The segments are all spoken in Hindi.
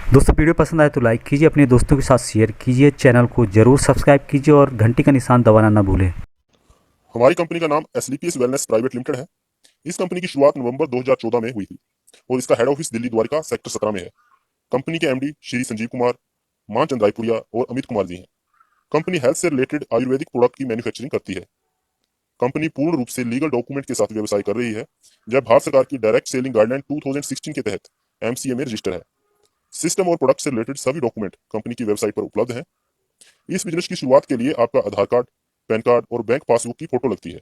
दोस्तों वीडियो पसंद आए तो लाइक कीजिए, अपने दोस्तों के साथ शेयर कीजिए, चैनल को जरूर सब्सक्राइब कीजिए और घंटी का निशान दबाना ना भूलें। हमारी कंपनी का नाम एसलीपीएस वेलनेस प्राइवेट लिमिटेड है। इस कंपनी की शुरुआत नवंबर 2014 में हुई थी और इसका head office Delhi Dwarka sector 17 में है। कंपनी के एमडी श्री संजीव कुमार, मानचंद रायपुरिया और अमित कुमार जी हैं। कंपनी हेल्थ से रिलेटेड आयुर्वेदिक प्रोडक्ट की मैन्युफैक्चरिंग करती है। कंपनी पूर्ण रूप से लीगल डॉक्यूमेंट के साथ व्यवसाय कर रही है, जब भारत सरकार की डायरेक्ट सेलिंग गाइडलाइन 2016 के तहत एमसीए में रजिस्टर है। सिस्टम और प्रोडक्ट से रिलेटेड सभी डॉक्यूमेंट कंपनी की वेबसाइट पर उपलब्ध हैं। इस बिजनेस की शुरुआत के लिए आपका आधार कार्ड, पैन कार्ड और बैंक पासबुक की फोटो लगती है।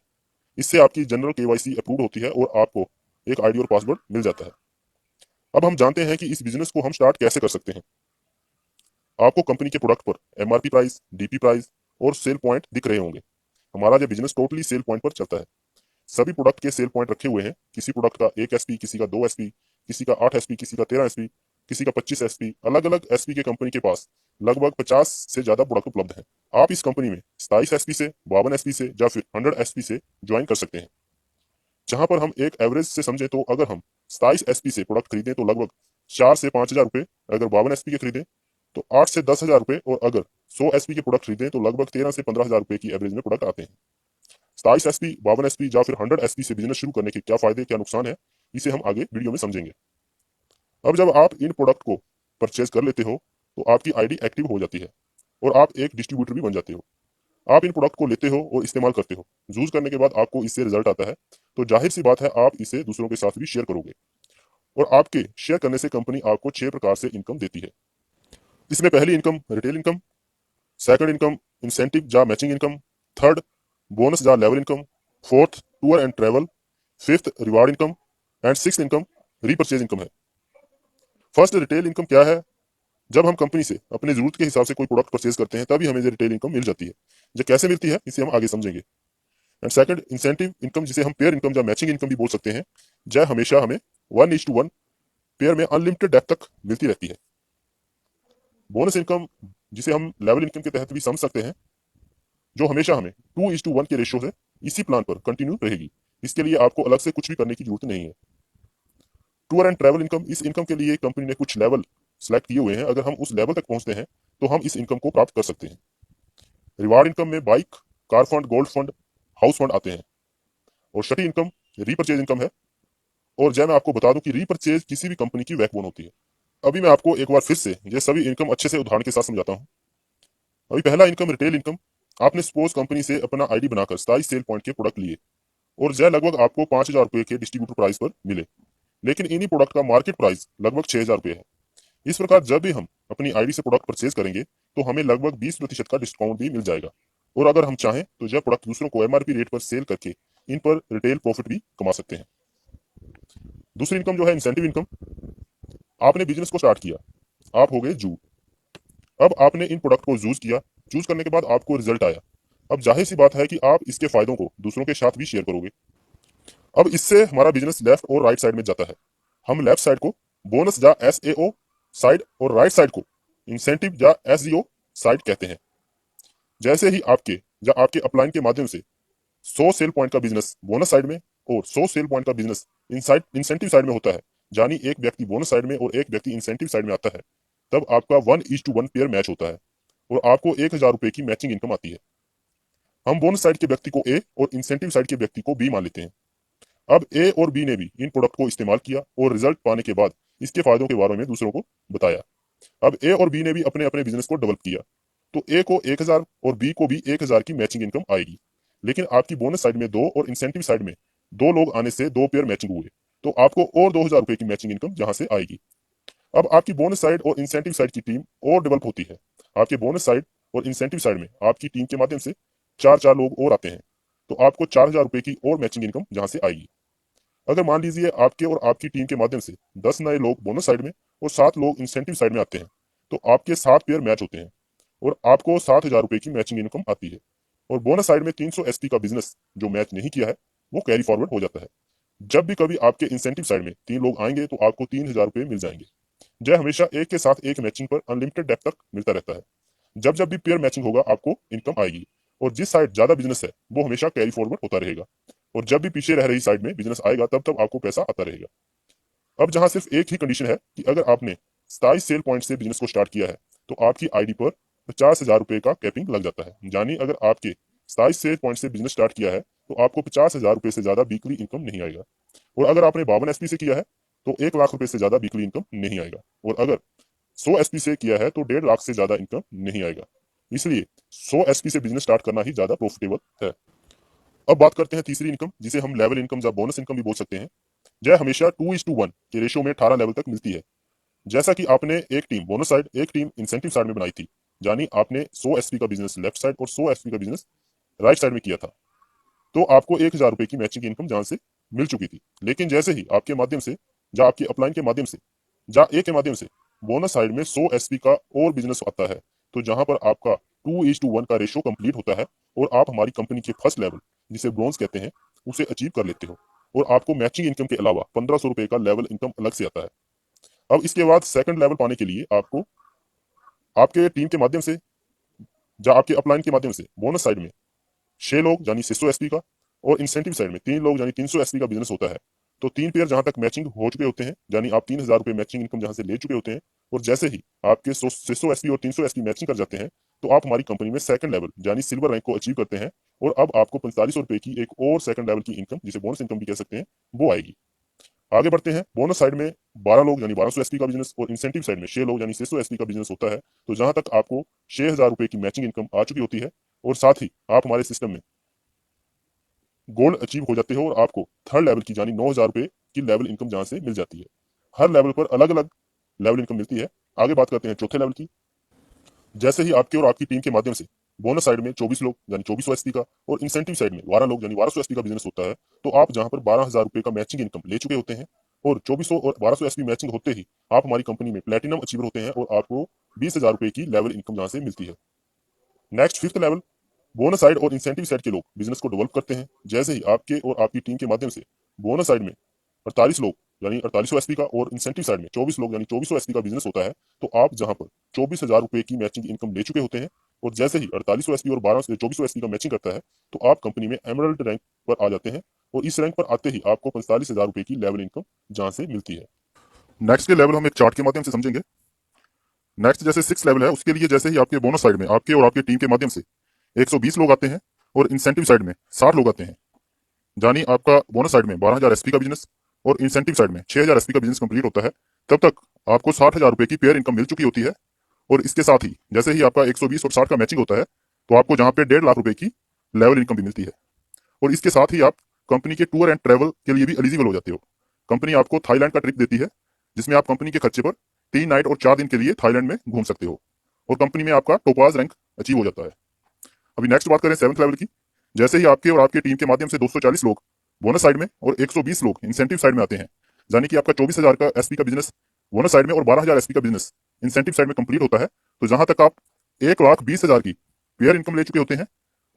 इससे आपकी जनरल केवाईसी अप्रूव होती है और आपको एक आईडी और पासवर्ड मिल जाता है। अब हम जानते हैं कि इस बिजनेस को हम स्टार्ट कैसे कर सकते हैं। आपको कंपनी के प्रोडक्ट पर एमआरपी प्राइस, डीपी प्राइस और सेल पॉइंट दिख रहे होंगे। हमारा जो बिजनेस टोटली सेल पॉइंट पर चलता है। सभी प्रोडक्ट के सेल पॉइंट रखे हुए हैं। किसी प्रोडक्ट का 1 एसपी, किसी का 2 एसपी, किसी का 8 एसपी, किसी का 13 एसपी, किसी का 25 एसपी। अलग अलग एसपी के कंपनी के पास लगभग 50 से ज्यादा प्रोडक्ट उपलब्ध हैं। आप इस कंपनी में 27 एसपी से, 52 एसपी से या फिर 100 एसपी से ज्वाइन कर सकते हैं। जहां पर हम एक एवरेज से समझे तो अगर हम 27 एसपी से प्रोडक्ट खरीदें तो लगभग 4 से 5 हजार रुपए, अगर 52 एसपी के खरीदें तो 8 से 10 हजार रुपए, और अगर 100 एसपी के प्रोडक्ट खरीदें तो लगभग 13 से 15 हजार रुपए की एवरेज में प्रोडक्ट आते हैं। 27 एसपी, 52 एसपी या फिर 100 एसपी से बिजनेस शुरू करने के क्या फायदे क्या नुकसान है, इसे हम आगे वीडियो में समझेंगे। अब जब आप इन प्रोडक्ट को परचेज कर लेते हो तो आपकी आईडी एक्टिव हो जाती है और आप एक डिस्ट्रीब्यूटर भी बन जाते हो। आप इन प्रोडक्ट को लेते हो और इस्तेमाल करते हो। यूज करने के बाद आपको इससे रिजल्ट आता है, तो जाहिर सी बात है आप इसे दूसरों के साथ भी शेयर करोगे और आपके शेयर करने से कंपनी आपको 6 प्रकार से इनकम देती है। इसमें पहली income retail income, second income incentive या मैचिंग इनकम, थर्ड बोनस या level income, fourth tour and travel, fifth reward income and six income repurchase income है। फर्स्ट रिटेल इनकम क्या है? जब हम कंपनी से अपने जरूरत के हिसाब से कोई प्रोडक्ट परचेज करते हैं तभी हमें रिटेल इनकम मिल जाती है। ये कैसे मिलती है इसे हम आगे समझेंगे। एंड सेकंड इंसेंटिव इनकम, जिसे हम पेयर इनकम या मैचिंग इनकम भी बोल सकते हैं। जय हमेशा हमें 1:1 पेयर में अनलिमिटेड डेप्थ तक मिलती रहती है। बोनस इनकम, जिसे हम लेवल इनकम के तहत भी समझ सकते हैं, जो हमेशा हमें 2:1 के रेशियो से इसी प्लान पर कंटिन्यू रहेगी। इसके लिए आपको अलग से कुछ भी करने की जरूरत नहीं है। टूर एंड ट्रैवल इनकम, इस इनकम के लिए कंपनी ने कुछ लेवल सेलेक्ट किए हुए हैं। अगर हम उस लेवल तक पहुंचते हैं तो हम इस इनकम को प्राप्त कर सकते हैं। रिवार्ड इनकम में bike, car fund, gold fund, house fund आते हैं। और छठी इनकम रीपरचेज इनकम है। और जय मैं आपको बता दूं कि रीपरचेज किसी भी कंपनी की बैकबोन होती है। अभी मैं आपको एक बार फिर से ये सभी इनकम अच्छे से उदाहरण के साथ समझाता हूँ। अभी पहला इनकम रिटेल इनकम। आपने सपोज कंपनी से अपना आईडी बनाकर 27 सेल पॉइंट के प्रोडक्ट लिए और जय लगभग आपको 5 हजार रुपए के डिस्ट्रीब्यूटर प्राइस पर मिले, लेकिन इन्हीं प्रोडक्ट का मार्केट प्राइस लगभग 6 हजार रुपए है। इस प्रकार जब भी हम अपनी आईडी से प्रोडक्ट परचेज करेंगे तो हमें लगभग 20% का डिस्काउंट भी मिल जाएगा। और अगर हम चाहें तो जब प्रोडक्ट दूसरों को एमआरपी रेट पर सेल करके इन पर रिटेल प्रॉफिट भी कमा सकते हैं। दूसरी इनकम जो है इंसेंटिव इनकम। आपने बिजनेस को स्टार्ट किया, आप हो गए जू। अब आपने इन प्रोडक्ट को यूज किया, चूज करने के बाद आपको रिजल्ट आया। अब जाहिर सी बात है कि आप इसके फायदों को दूसरों के साथ भी शेयर करोगे। अब इससे हमारा बिजनेस लेफ्ट और राइट साइड में जाता है। हम लेफ्ट साइड को बोनस या एसएओ साइड और राइट साइड को इंसेंटिव या एसजीओ साइड कहते हैं। जैसे ही आपके या आपके अपलाइन के माध्यम से 100 सेल पॉइंट का बिजनेस बोनस साइड में और 100 सेल पॉइंट का बिजनेस इंसेंटिव साइड में होता है, यानी एक व्यक्ति बोनस साइड में और एक व्यक्ति इंसेंटिव साइड में आता है, तब आपका 1:1 पेयर मैच होता है और आपको 1 हजार रुपए की मैचिंग इनकम आती है। हम बोनस साइड के व्यक्ति को ए और इंसेंटिव साइड के व्यक्ति को बी मान लेते हैं। अब ए और बी ने भी इन प्रोडक्ट को इस्तेमाल किया और रिजल्ट पाने के बाद इसके फायदों के बारे में दूसरों को बताया। अब ए और बी ने भी अपने अपने बिजनेस को डेवलप किया, तो ए को 1 हजार और बी को भी 1 हजार की मैचिंग इनकम आएगी। लेकिन आपकी बोनस साइड में 2 और इंसेंटिव साइड में 2 लोग आने से 2 पेयर मैचिंग हुए, तो आपको और 2 हजार रुपए की मैचिंग इनकम यहाँ से आएगी। अब आपकी बोनस साइड और इंसेंटिव साइड की टीम और डेवलप होती है। आपके बोनस साइड और इंसेंटिव साइड में आपकी टीम के माध्यम से 4 4 लोग और आते हैं, तो आपको 4 हजार रुपए की और मैचिंग इनकम यहाँ से आएगी। अगर मान लीजिए आपके और आपकी टीम के माध्यम से 10 नए लोग बोनस साइड में और 7 लोग इंसेंटिव साइड में आते हैं, तो आपके 7 पेयर मैच होते हैं और आपको 7 हजार रुपए की मैचिंग इनकम आती है। और बोनस साइड में 300 एसपी का बिजनेस जो मैच नहीं किया है वो कैरी फॉरवर्ड हो जाता है। जब भी कभी आपके इंसेंटिव साइड में 3 लोग आएंगे तो आपको 3 हजार रुपए मिल जाएंगे। जय हमेशा एक के साथ एक मैचिंग पर अनलिमिटेड डेप्थ तक मिलता रहता है। जब जब भी पेयर मैचिंग होगा आपको इनकम आएगी और जिस साइड ज्यादा बिजनेस है वो हमेशा कैरी फॉरवर्ड होता रहेगा। और जब भी पीछे रह रही साइड में बिजनेस आएगा तब तब आपको पैसा आता रहेगा। अब जहां सिर्फ एक ही कंडीशन है कि अगर आपने 27 सेल पॉइंट से बिजनेस को स्टार्ट किया है तो आपकी आईडी पर 50,000 रुपए का कैपिंग लग जाता है। यानी अगर आपके 27 सेल पॉइंट से बिजनेस स्टार्ट किया है तो आपको 50,000 रुपए से ज्यादा वीकली इनकम नहीं आएगा। और अगर आपने 52 एसपी से किया है तो 1 लाख रुपए से ज्यादा वीकली इनकम नहीं आएगा। और अगर 100 एसपी से किया है तो 1.5 लाख से ज्यादा इनकम नहीं आएगा। इसलिए 100 एसपी से बिजनेस स्टार्ट करना ही ज्यादा प्रॉफिटेबल है। अब बात करते हैं तीसरी इनकम, जिसे हम लेवल इनकम या बोनस इनकम भी बोल सकते हैं। यह हमेशा 2:1 के रेशियो में 18 लेवल तक मिलती है। जैसा कि आपने एक टीम बोनस साइड एक टीम इंसेंटिव साइड में बनाई थी, यानी आपने 100 एसपी का बिजनेस लेफ्ट साइड और 100 एसपी का बिजनेस राइट साइड में किया था, तो आपको 1,000 रुपए की मैचिंग इनकम जहां से मिल चुकी थी। लेकिन जैसे ही आपके माध्यम से या आपके अपलाइन के माध्यम से या ए के माध्यम से बोनस साइड में 100 एसपी का और बिजनेस आता है, तो जहां पर आपका 2:1 का रेशियो कंप्लीट होता है और आप हमारी कंपनी के फर्स्ट लेवल, जिसे ब्रॉन्ज कहते हैं, उसे अचीव कर लेते हो। और आपको मैचिंग इनकम के अलावा 1,500 रुपए का लेवल इनकम अलग से आता है। अब इसके बाद सेकंड लेवल पाने के लिए आपको आपके टीम के माध्यम से या आपके अपलाइन के माध्यम से बोनस साइड में 6 लोग यानी 600 एसपी का और इंसेंटिव साइड में 3 लोग यानी 300 एसपी का बिजनेस होता है। तो 3 पेयर जहां तक मैचिंग हो चुके होते हैं, यानी आप 3,000 रुपए मैचिंग इनकम जहां से ले चुके होते हैं, और जैसे ही आपके 600 एसपी और 300 एसपी मैचिंग कर जाते हैं, तो आप हमारी कंपनी में सेकंड लेवल यानी सिल्वर रैंक को अचीव करते हैं। और अब आपको 4500 रुपए की एक और सेकंड लेवल की इनकम, जिसे बोनस इनकम भी कह सकते हैं, वो आएगी। आगे बढ़ते हैं। बोनस साइड में 12 लोग यानी 1200 एसपी का बिजनेस और इंसेंटिव साइड में 6 लोग यानी 600 एसपी का बिजनेस होता है। तो जहां तक आपको 6,000 रुपए की मैचिंग इनकम आ चुकी होती है और साथ ही आप हमारे सिस्टम में गोल्ड अचीव हो जाते हो और आपको थर्ड लेवल की यानी 9,000 रुपए की लेवल इनकम जहां से मिल जाती है। हर लेवल पर अलग अलग लेवल इनकम मिलती है। आगे बात करते हैं चौथे लेवल की। जैसे ही आपके और आपकी टीम के माध्यम से बोनस साइड में 24 लोग यानी 2400 एसपी का और इंसेंटिव साइड में 12 लोग यानी 1200 एसपी का बिजनेस होता है, तो आप जहां पर 12,000 रुपए का मैचिंग इनकम ले चुके होते हैं और 2400 और 1200 एसपी मैचिंग होते ही आप हमारी कंपनी में प्लेटिनम अचीवर होते हैं और आपको 20,000 रुपए की लेवल इनकम जहां से मिलती है। Next fifth level, bonus side और इंसेंटिव साइड के लोग बिजनेस को डेवलप करते हैं। जैसे ही आपके और आपकी टीम के माध्यम से बोनस साइड में 48 लोग यानी 4800 एसपी का और इंसेंटिव साइड में 24 लोग यानी 2400 एसपी का बिजनेस होता है, तो आप जहां पर 24,000 रुपए की मैचिंग इनकम ले चुके होते हैं और जैसे ही 4800 एसपी और 2400 एसपी का मैचिंग करता है, तो आप कंपनी में एमरल्ड रैंक पर आ जाते हैं और इस रैंक पर आते ही आपको 45,000 रुपए की लेवल इनकम जहां से मिलती है। नेक्स्ट के लेवल हम एक चार्ट के माध्यम से समझेंगे। नेक्स्ट जैसे 6 लेवल है, उसके लिए जैसे ही आपके बोनस साइड में आपके और आपकी टीम के माध्यम से 120 लोग आते हैं और इंसेंटिव साइड में 60 लोग आते हैं, यानी आपका बोनस साइड में 12,000 एसपी का बिजनेस और इंसेंटिव साइड में 6,000 एसपी का बिजनेस कंप्लीट होता है, तब तक आपको 60,000 रुपए की पेयर इनकम मिल चुकी होती है। और इसके साथ ही जैसे ही आपका 120 और 60 का मैचिंग होता है, तो आपको जहां पे 1.5 लाख रुपए की लेवल इनकम भी मिलती है। और इसके साथ ही आप कंपनी के टूर एंड ट्रैवल के लिए भी एलिजिबल हो जाते हो। कंपनी आपको थाईलैंड का ट्रिप देती है, जिसमें आप कंपनी के खर्चे पर 3 नाइट और 4 दिन के लिए थाईलैंड में घूम सकते हो और कंपनी में आपका टोपाज रैंक अचीव हो जाता है। अभी नेक्स्ट बात करें 7th लेवल की। जैसे ही आपके और आपकी टीम के माध्यम से 240 लोग बोनस साइड में और 120 लोग इंसेंटिव साइड में आते हैं, यानी कि आपका 24,000 का एसपी का बिजनेस बोनस साइड में और 12,000 एसपी का बिजनेस इंसेंटिव साइड में कंप्लीट होता है, तो जहां तक आप 1,20,000 की पेयर इनकम ले चुके होते हैं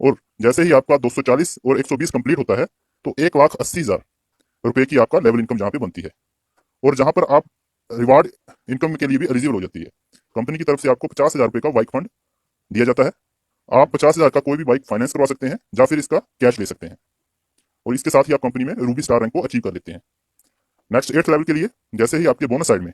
और जैसे ही आपका 240 और 120 कंप्लीट होता है, तो 1,80,000 रुपए की आपका लेवल इनकम जहां पे बनती है और जहां पर आप रिवार्ड इनकम के लिए भी एलिजिबल हो जाती है। कंपनी की तरफ से आपको 50,000 रुपए का बाइक फंड दिया जाता है। आप 50,000 का कोई भी बाइक फाइनेंस करवा सकते हैं या फिर इसका कैश ले सकते हैं और इसके साथ ही आप कंपनी में रूबी स्टार रैंक को अचीव कर लेते हैं। नेक्स्ट 8th लेवल के लिए जैसे ही आपके बोनस साइड में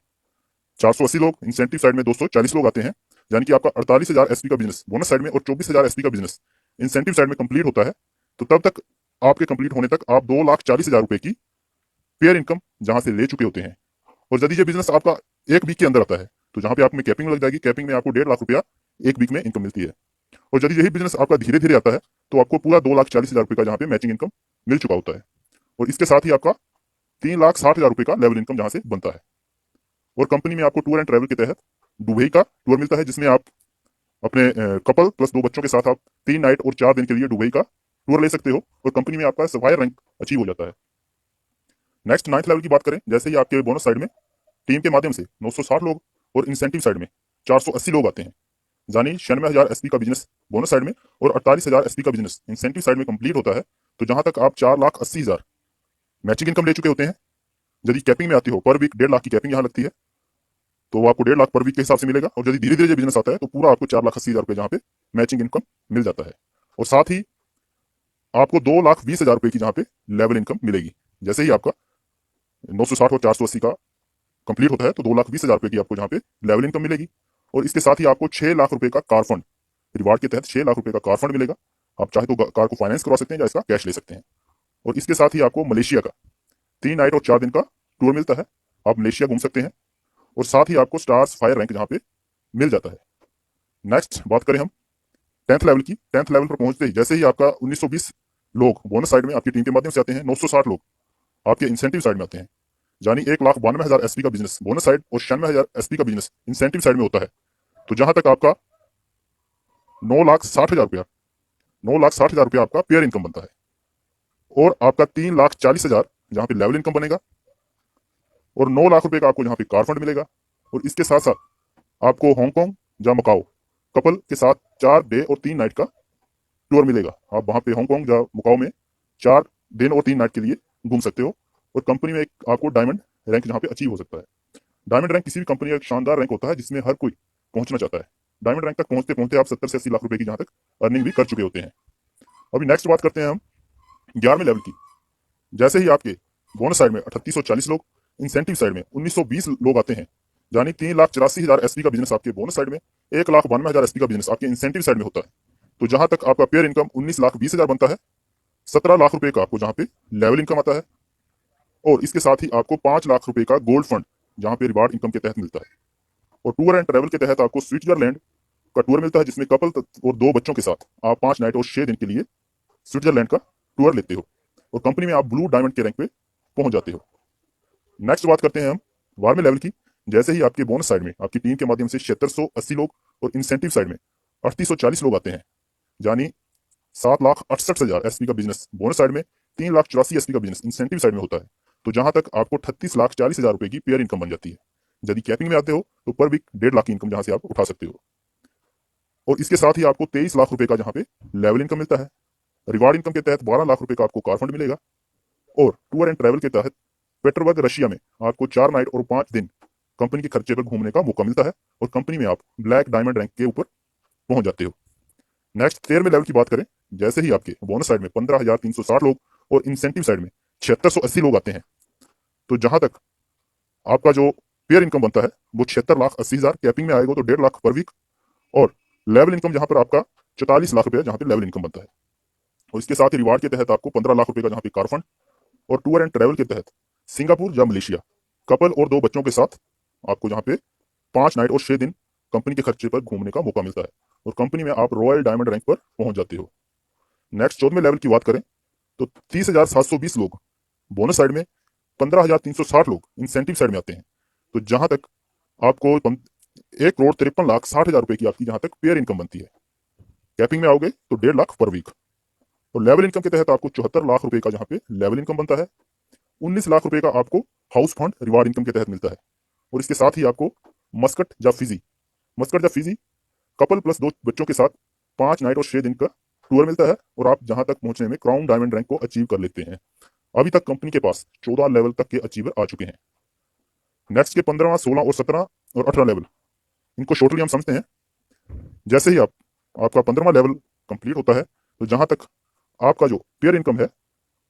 480 लोग इंसेंटिव साइड में 240 लोग आते हैं, यानी कि आपका 48,000 एसपी का बिजनेस बोनस साइड में और 24,000 एसपी का बिजनेस इंसेंटिव साइड में कंप्लीट होता है, तो तब तक आपके कंप्लीट होने तक आप 2,40,000 रुपए की पेयर इनकम जहां से ले चुके होते हैं। और यदि ये बिजनेस आपका एक वीक के अंदर आता है, तो जहां पे आप में कैपिंग लग जाएगी, कैपिंग में आपको 1.5 लाख रुपया एक वीक में इनकम मिलती है। और यदि यही बिजनेस आपका धीरे धीरे आता है, तो आपको पूरा 2,40,000 रुपए का जहां पे मैचिंग इनकम मिल चुका होता है और इसके साथ ही आपका 3,60,000 रुपए का लेवल इनकम जहां से बनता है। और कंपनी में आपको टूर एंड ट्रैवल के तहत दुबई का टूर मिलता है, जिसमें आप अपने कपल प्लस 2 बच्चों के साथ आप 3 नाइट और 4 दिन के लिए दुबई का टूर ले सकते हो और कंपनी में आपका सफायर रैंक अचीव हो जाता है। नेक्स्ट 9th लेवल की बात करें, जैसे ही आपके बोनस साइड में टीम के माध्यम से 960 लोग और इंसेंटिव साइड में 480 लोग आते हैं, यानी 96,000 एसपी का बिजनेस बोनस साइड में और 48,000 एसपी का बिजनेस इंसेंटिव साइड में कंप्लीट होता है, तो जहां तक आप 4,80,000 मैचिंग इनकम ले चुके होते हैं। यदि कैपिंग में आती हो पर वीक 1.5 लाख की कैपिंग यहाँ लगती है, तो वो आपको 1.5 लाख पर वीक के हिसाब से मिलेगा। और यदि धीरे धीरे बिजनेस आता है, तो पूरा आपको 4,80,000 रुपए जहाँ पे मैचिंग इनकम मिल जाता है और साथ ही आपको 2,20,000 रुपए की जहाँ पे लेवल इनकम मिलेगी, जैसे ही आपका 960 और 480 का कंप्लीट होता है तो 2,20,000 रुपए की आपको यहाँ पे लेवल इनकम मिलेगी। और इसके साथ ही आपको 6 लाख रुपए का कार फंड, रिवार्ड के तहत 6 लाख रुपए का कार फंड मिलेगा। आप चाहे तो कार को फाइनेंस करवा सकते हैं या इसका कैश ले सकते हैं। और इसके साथ ही आपको मलेशिया का 3 नाइट और 4 दिन का टूर मिलता है, आप मलेशिया घूम सकते हैं। और साथ ही आपको स्टार्स फायर रैंक जहाँ पे मिल जाता है। नेक्स्ट बात करें हम 10th लेवल की। 10th लेवल पर पहुंचते ही जैसे ही आपका 1920 लोग बोनस साइड में आपकी टीम के माध्यम से आते हैं, 960 लोग आपके इंसेंटिव साइड में आते हैं, यानी 1,92,000 एसपी का बिजनेस बोनस साइड और 96,000 एसपी का बिजनेस इंसेंटिव साइड में होता है। तो जहां तक आपका 9,60,000 रुपया 9,60,000 रुपया आपका पेयर इनकम बनता है। और आपका 3,40,000 जहां पे लेवल इनकम बनेगा, और 9 लाख रुपए का आपको जहां पे कार फंड मिलेगा। और इसके साथ साथ आपको हांगकांग या मकाओ कपल के साथ 4 डे और 3 नाइट का टूर मिलेगा। आप वहां पे हांगकांग या मकाओ में 4 दिन और 3 नाइट के लिए घूम सकते हो। और कंपनी में एक आपको डायमंड रैंक जहां पे अचीव हो सकता है। डायमंड रैंक किसी भी कंपनी का एक शानदार रैंक होता है जिसमें हर कोई पहुंचना चाहता है। डायमंड रैंक तक पहुंचते पहुंचते आप 70 से 80 लाख रुपए की जहां तक अर्निंग भी कर चुके होते हैं। अभी नेक्स्ट बात करते हैं हम 11वें लेवल की। जैसे ही आपके बोनस साइड में 3840 लोग, इंसेंटिव साइड में 1920 लोग आते हैं, यानी 3,84,000 एसपी का बिजनेस आपके बोनस साइड में, 1,92,000 एसपी का बिजनेस आपके इंसेंटिव साइड में होता है। तो जहां तक आपका पेयर इनकम 19,20,000 बनता है, 17 लाख रुपए का आपको जहां पे लेवल इनकम आता है। और इसके साथ ही आपको 5 लाख रुपए का गोल्ड फंड जहां पे रिवार्ड इनकम के तहत मिलता है। और टूर एंड ट्रैवल के तहत आपको स्विट्जरलैंड का टूर मिलता है, जिसमें कपल और 2 बच्चों के साथ आप 5 नाइट और 6 दिन के लिए स्विट्जरलैंड का टूर लेते हो। और कंपनी में आप ब्लू डायमंड के रैंक पे पहुंच जाते हो। नेक्स्ट बात करते हैं हम 12वें लेवल की। जैसे ही आपके बोनस साइड में आपकी टीम के माध्यम से 7680 लोग और इंसेंटिव साइड में 3840 लोग आते हैं, यानी 7,68,000 एसपी का बिजनेस बोनस साइड में, 3,84,000 एसपी का बिजनेस इंसेंटिव साइड में होता है। तो जहां तक आपको 38,40,000 रुपए की पेयर इनकम बन जाती है। यदि कैपिंग में आते हो तो पर वीक 1.5 लाख की इनकम जहां से आप उठा सकते हो। और इसके साथ ही आपको 23 लाख रुपए का जहां पे लेवल इनकम मिलता है। रिवार्ड इनकम के तहत 12 लाख रुपए का आपको कार फंड मिलेगा। और टूर एंड ट्रैवल के तहत पेट्रोवर्ग रशिया में आपको 4 नाइट और 5 दिन कंपनी के खर्चे पर घूमने का मौका मिलता है। और कंपनी में आप ब्लैक डायमंड रैंक के ऊपर पहुंच जाते हो। नेक्स्ट 13वें लेवल की बात करें। जैसे ही आपके बोनस साइड में 15,360 लोग और इंसेंटिव साइड में 7680 लोग आते हैं, तो जहां तक आपका जो पेयर इनकम बनता है वो 76,80,000, कैपिंग में आएगा तो 1.5 लाख पर वीक। और लेवल इनकम जहां पर आपका 44 लाख रुपया जहां पे लेवल इनकम बनता है। और इसके साथ ही रिवार्ड के तहत आपको 15 लाख रुपए का जहां पे कार फंड। और टूर एंड ट्रैवल के तहत सिंगापुर या मलेशिया कपल और 2 बच्चों के साथ आपको जहां पे 5 नाइट और 6 दिन कंपनी के खर्चे पर घूमने का मौका मिलता है। और कंपनी में आप रॉयल डायमंड रैंक पर पहुंच जाते हो। नेक्स्ट 14वें लेवल की बात करें तो 30,720 लोग बोनस साइड में, 15,360 लोग इंसेंटिव साइड में आते हैं। तो जहां तक आपको 1,53,60,000 रुपए की आपकी जहां तक पेयर इनकम बनती है। कैपिंग में आओगे तो 1.5 लाख पर वीक। और लेवल इनकम के तहत आपको 74 लाख रुपए का जहां पे लेवल इनकम बनता है। 19 लाख रुपए का आपको हाउस फंड रिवार्ड इनकम के तहत मिलता है। और इसके साथ ही आपको मस्कट या फिजी कपल प्लस 2 बच्चों के साथ 5 नाइट और 6 दिन का टूर मिलता है। और आप जहां तक पहुंचने में क्राउन डायमंड रैंक को अचीव कर लेते हैं। अभी तक कंपनी के पास 14 लेवल तक के अचीवर आ चुके हैं। नेक्स्ट के 15वां, 16 और 17 और 18 लेवल, इनको शॉर्टली हम समझते हैं। जैसे ही आपका 15वां लेवल कंप्लीट होता है, तो जहां तक आपका जो पेयर इनकम है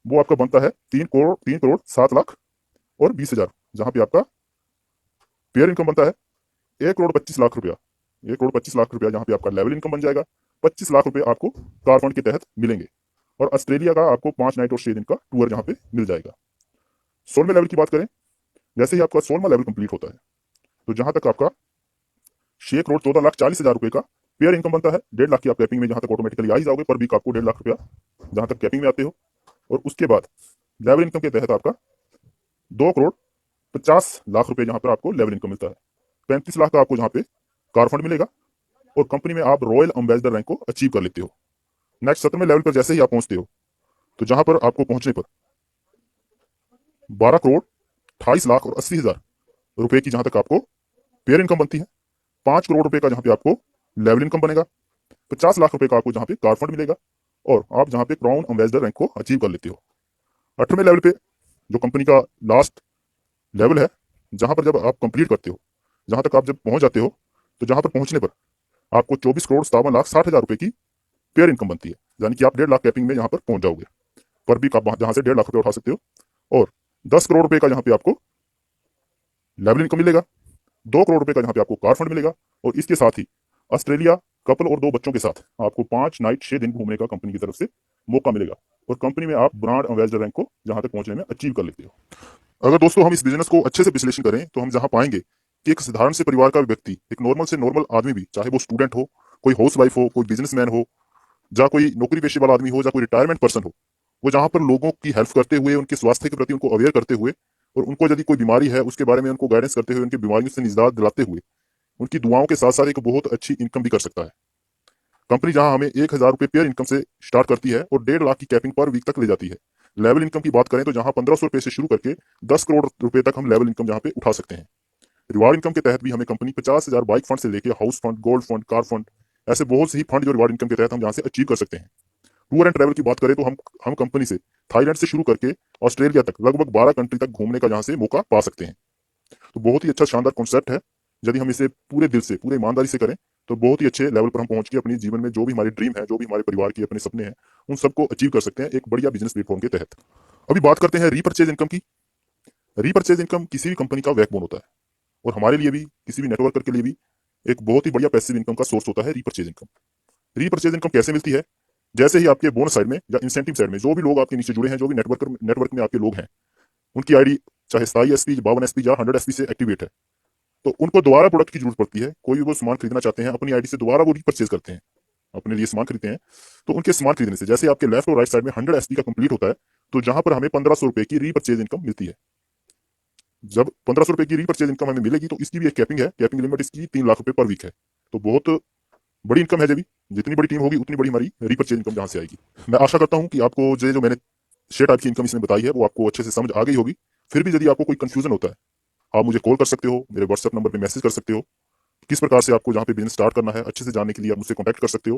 वो आपका बनता है 3 करोड़ 7 लाख और 20,000, जहां पे आपका पेयर इनकम बनता है 1,25,00,000 रुपया। 1,25,00,000 रुपया जहां पे आपका लेवल इनकम बन जाएगा। 25 लाख रुपए आपको कार फंड के तहत मिलेंगे। और ऑस्ट्रेलिया का आपको 5 नाइट और 6 दिन का टूर जहां पे मिल जाएगा। 16वें लेवल की बात करें। जैसे ही आपका 16वां लेवल कंप्लीट होता है, तो जहां तक आपका 6,14,40,000 रुपए का पेयर इनकम बनता है। 1.5 लाख की आप कैपिंग में जहां तक ऑटोमेटिकली आ ही जाओगे, पर वीक आपको 1.5 लाख रुपया जहां तक कैपिंग में आते हो। और उसके बाद लेवल इनकम के तहत आपका 2,50,00,000 रुपए जहां पर आपको लेवल इनकम मिलता है। 35 लाख का आपको जहां पे कार फंड मिलेगा। और कंपनी में आप रॉयल एम्बेसडर रैंक को अचीव कर लेते हो। नेक्स्ट 17वें लेवल पर जैसे ही आप पहुंचते हो, तो जहां पर आपको पहुंचने पर 12,28,80,000 रुपए की जहां तक आपको पेयर इनकम बनती है। 5 करोड़ रुपए का जहां पे आपको लेवल इनकम बनेगा। 50 लाख रुपए का आपको जहां पे कार फंड मिलेगा। और आप जहां पे क्राउन एम्बेसडर रैंक को अचीव कर लेते हो। 18वें लेवल पे जो कंपनी का लास्ट लेवल है, जहां पर जब आप कंप्लीट करते हो, जहां तक आप जब पहुंच जाते हो, तो जहां पर पहुंचने पर आपको 24,57,60,000 रुपए की पेयर इनकम बनती है। यानी कि आप 1.5 लाख कैपिंग में यहाँ पर पहुंच जाओगे। पर भी आप जहां से 1.5 लाख रुपए उठा सकते हो। और 10 करोड़ रुपए का यहाँ पे आपको लेवल इनकम मिलेगा, 2 करोड़ रुपए का यहाँ पे आपको कार फंड मिलेगा, और इसके साथ ही ऑस्ट्रेलिया कपल और 2 बच्चों के साथ आपको 5 नाइट 6 दिन घूमने का कंपनी की तरफ से मौका मिलेगा, और कंपनी में आप ब्रांड एम्बेसडर रैंक को जहां तक पहुंचने में अचीव कर लेते हो। अगर दोस्तों हम इस बिजनेस को अच्छे से विश्लेषण करें तो हम जहां पाएंगे कि एक साधारण से परिवार का व्यक्ति, एक नॉर्मल से नॉर्मल आदमी भी, चाहे वो स्टूडेंट हो, कोई हाउस वाइफ हो, कोई बिजनेसमैन हो, या कोई नौकरी पेशे वाला आदमी हो, या कोई रिटायरमेंट पर्सन हो, वो जहां पर लोगों की हेल्प करते हुए, उनके स्वास्थ्य के प्रति उनको अवेयर करते हुए, और उनको यदि कोई बीमारी है उसके बारे में उनको गाइडेंस करते हुए, उनकी बीमारियों से निजात दिलाते हुए, उनकी दुआओं के साथ साथ एक बहुत अच्छी इनकम भी कर सकता है। कंपनी जहां हमें 1,000 रुपये पेयर इनकम से स्टार्ट करती है और 1.5 लाख की कैपिंग पर वीक तक ले जाती है। लेवल इनकम की बात करें तो जहां 1,500 रुपये से शुरू करके 10 करोड़ रुपए तक हम लेवल इनकम जहां पे उठा सकते हैं। रिवार्ड इनकम के तहत भी हमें कंपनी 50,000 बाइक फंड से लेके house fund, gold fund, car fund, ऐसे बहुत से ही फंड जो रिवार्ड इनकम के तहत हम यहाँ से अचीव कर सकते हैं। टूर एंड ट्रैवल की बात करें तो हम कंपनी से थाईलैंड से शुरू करके ऑस्ट्रेलिया तक लगभग 12 कंट्री तक घूमने का यहाँ से मौका पा सकते हैं। तो बहुत ही अच्छा शानदार कॉन्सेप्ट है। यदि हम इसे पूरे दिल से, पूरे ईमानदारी से करें तो बहुत ही अच्छे लेवल पर हम पहुंच के अपने जीवन में जो भी हमारे ड्रीम है, जो भी हमारे परिवार के अपने सपने हैं, उन सबको अचीव कर सकते हैं एक बढ़िया बिजनेस प्लेटफॉर्म के तहत। अभी बात करते हैं रीपर्चेज इनकम की। रीपर्चेज इनकम किसी भी कंपनी का बैकबोन होता है, और हमारे लिए भी, किसी भी नेटवर्कर के लिए भी एक बहुत ही बढ़िया पैसिव इनकम का सोर्स होता है रीपर्चेज इनकम। रीपर्चेज इनकम कैसे मिलती है? जैसे ही आपके बोनस साइड में या इंसेंटिव साइड में जो भी लोग आपके नीचे जुड़े हैं, जो भी नेटवर्क में आपके लोग हैं, उनकी आईडी चाहे 27 SP, 52 SP या 100 SP से एक्टिवेट है, तो उनको दोबारा प्रोडक्ट की जरूरत पड़ती है। कोई भी वो सामान खरीदना चाहते हैं, अपनी आईडी से दोबारा वो रीपर्चेज करते हैं, अपने लिए सामान खरीदते हैं। तो उनके सामान खरीदने से जैसे आपके लेफ्ट और राइट साइड में 100 SP का कंप्लीट होता है, तो जहां पर हमें 1,500 रुपए की रीपर्चेज इनकम मिलती है। जब 1,500 रुपए की रीपर्चेज इनकम हमें मिलेगी तो इसकी भी एक कैपिंग है, कैपिंग लिमिट इसकी 3 लाख रुपए पर वीक है। तो बहुत बड़ी इनकम है। जब भी जितनी बड़ी टीम होगी उतनी बड़ी हमारी रीपर्चेज इनकम जहां से आएगी। मैं आशा करता हूं कि आपको जो मैंने 6 टाइप की इनकम इसमें बताई है वो आपको अच्छे से समझ आ गई होगी। फिर भी यदि आपको कोई कंफ्यूजन होता है, आप मुझे कॉल कर सकते हो, मेरे व्हाट्सएप नंबर पे मैसेज कर सकते हो। किस प्रकार से आपको जहाँ पे बिजनेस स्टार्ट करना है अच्छे से जानने के लिए आप मुझसे कॉन्टैक्ट कर सकते हो।